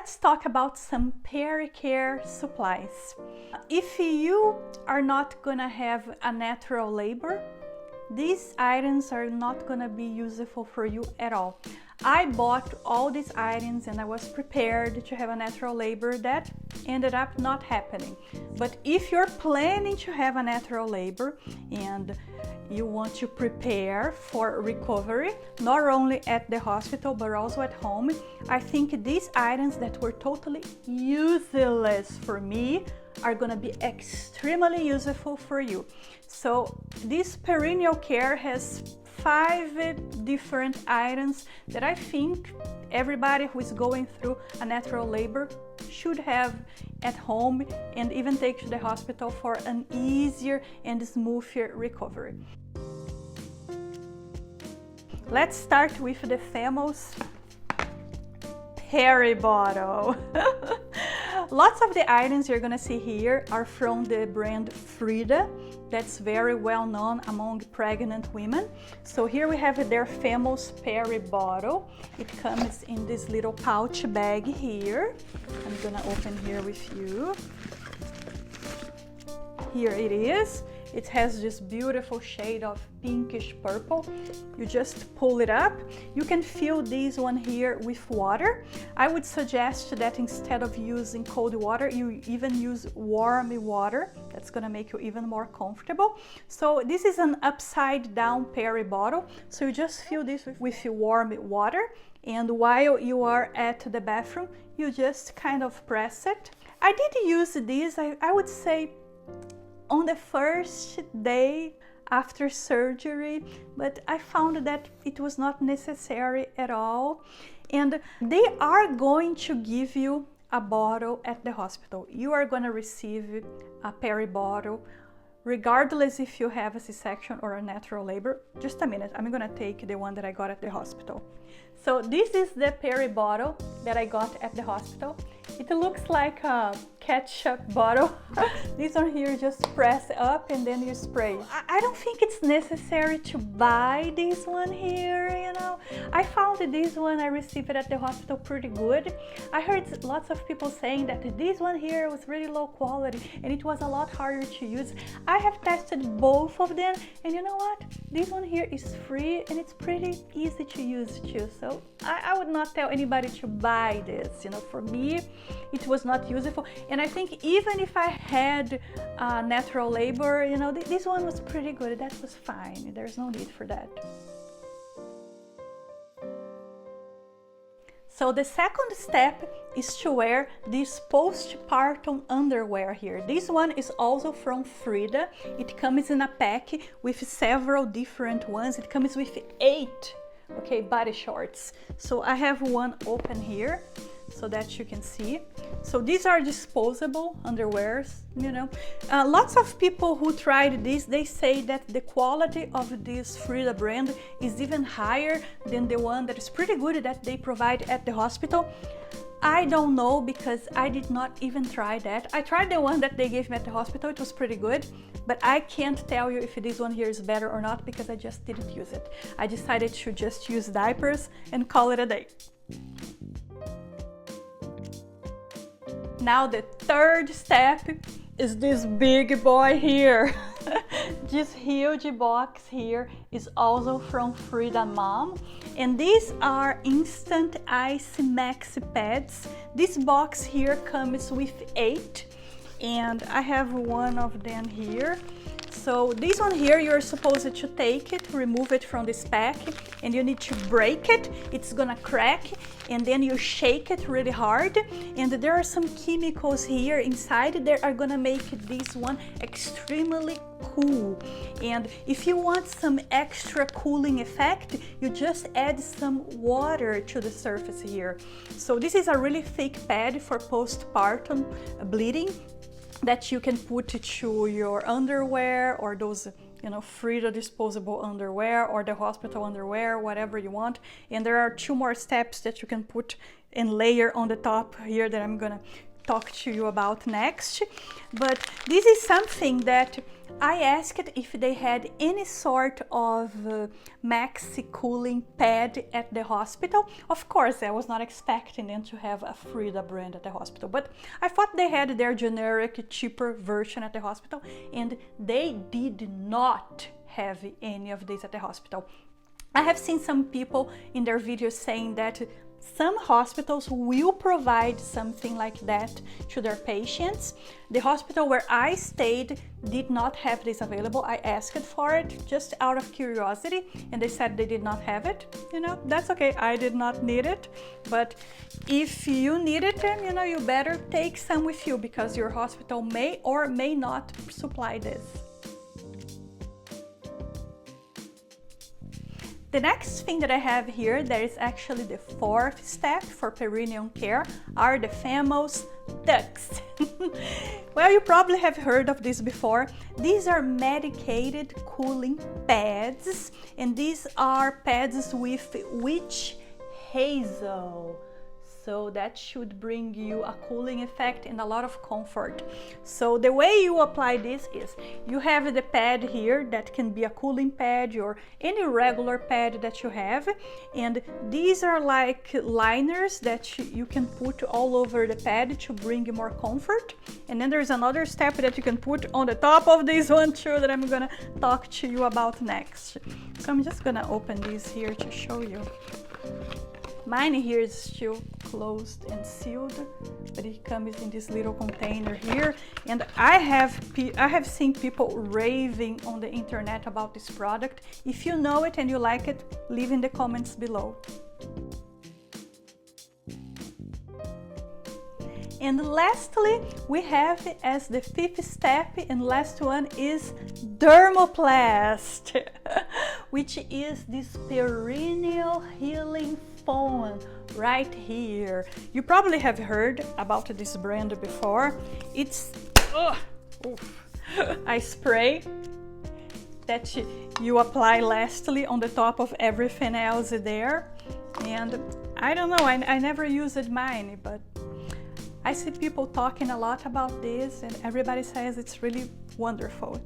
let's talk about some peri-care supplies. If you are not gonna have a natural labor, these items are not gonna be useful for you at all. I bought all these items and I was prepared to have a natural labor. That ended up not happening. But if you're planning to have a natural labor and you want to prepare for recovery, not only at the hospital but also at home, I think these items that were totally useless for me are gonna be extremely useful for you. So this perennial care has 5 different items that I think everybody who is going through a natural labor should have at home and even take to the hospital for an easier and smoother recovery. Let's start with the famous peri bottle. Lots of the items you're gonna see here are from the brand Frida. That's very well known among pregnant women. So here we have their famous peri bottle. It comes in this little pouch bag here. I'm gonna open here with you. Here it is. It has this beautiful shade of pinkish purple. You just pull it up. You can fill this one here with water. I would suggest that instead of using cold water, you even use warm water. That's gonna make you even more comfortable. So this is an upside down peri bottle. So you just fill this with warm water, and while you are at the bathroom, you just kind of press it. I did use this, I would say, on the first day after surgery, but I found that it was not necessary at all. And they are going to give you a bottle at the hospital. You are going to receive a peri bottle regardless if you have a C-section or a natural labor. Just a minute, I'm going to take the one that I got at the hospital. So this is the peri bottle that I got at the hospital. It looks like a ketchup bottle. This one here, just press up and then you spray. I don't think it's necessary to buy this one here, you know. I found this one, I received it at the hospital, pretty good. I heard lots of people saying that this one here was really low quality and it was a lot harder to use. I have tested both of them, and you know what? This one here is free and it's pretty easy to use too. So I would not tell anybody to buy this. You know, for me, it was not useful. And I think even if I had natural labor, you know, this one was pretty good. That was fine. There's no need for that. So the second step is to wear this postpartum underwear here. This one is also from Frida. It comes in a pack with several different ones. It comes with 8, okay, body shorts. So I have one open here so that you can see. So these are disposable underwears, you know. Lots of people who tried this, they say that the quality of this Frida brand is even higher than the one that is pretty good that they provide at the hospital. I don't know, because I did not even try that. I tried the one that they gave me at the hospital, it was pretty good, but I can't tell you if this one here is better or not because I just didn't use it. I decided to just use diapers and call it a day. Now the third step is this big boy here. This huge box here is also from Frida Mom, and these are instant ice maxi pads. This box here comes with 8, and I have one of them here. So this one here, you're supposed to take it, remove it from this pack, and you need to break it. It's gonna crack, and then you shake it really hard. And there are some chemicals here inside that are gonna make this one extremely cool. And if you want some extra cooling effect, you just add some water to the surface here. So this is a really thick pad for postpartum bleeding that you can put to your underwear or those, you know, Frida disposable underwear or the hospital underwear, whatever you want. And there are 2 more steps that you can put and layer on the top here that I'm gonna talk to you about next. But this is something that I asked if they had any sort of Maxi cooling pad at the hospital. Of course, I was not expecting them to have a Frida brand at the hospital, but I thought they had their generic, cheaper version at the hospital, and they did not have any of these at the hospital. I have seen some people in their videos saying that some hospitals will provide something like that to their patients. The hospital where I stayed did not have this available. I asked for it just out of curiosity, and they said they did not have it. You know, that's okay. I did not need it. But if you need it, then you know, you better take some with you, because your hospital may or may not supply this. The next thing that I have here, that is actually the fourth step for perineal care, are the famous ducts. Well, you probably have heard of this before. These are medicated cooling pads, and these are pads with witch hazel. So that should bring you a cooling effect and a lot of comfort. So the way you apply this is, you have the pad here that can be a cooling pad or any regular pad that you have, and these are like liners that you can put all over the pad to bring you more comfort. And then there's another step that you can put on the top of this one too, that I'm gonna talk to you about next. So I'm just gonna open this here to show you. Mine here is still closed and sealed, but it comes in this little container here. And I have seen people raving on the internet about this product. If you know it and you like it, leave in the comments below. And lastly, we have as the fifth step and last one is Dermoplast, which is this perineal healing foam right here. You probably have heard about this brand before. It's a spray that you apply lastly on the top of everything else there. And I don't know, I never used mine, but I see people talking a lot about this and everybody says it's really wonderful.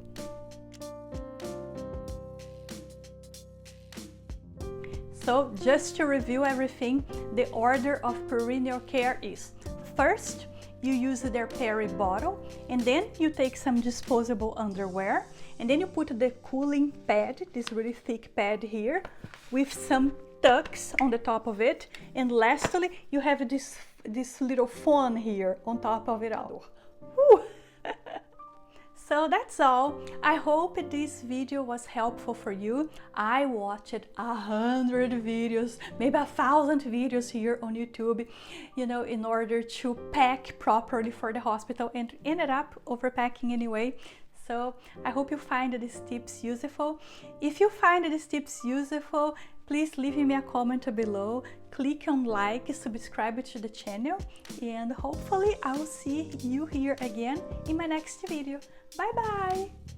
So just to review everything, the order of perineal care is: first, you use their peri bottle, and then you take some disposable underwear, and then you put the cooling pad, this really thick pad here, with some tucks on the top of it, and lastly, you have this little foam here on top of it all. Whew. So that's all. I hope this video was helpful for you. I watched 100 videos, maybe 1,000 videos here on YouTube, you know, in order to pack properly for the hospital, and ended up overpacking anyway. So I hope you find these tips useful. If you find these tips useful, please leave me a comment below, click on like, subscribe to the channel, and hopefully I will see you here again in my next video. Bye bye!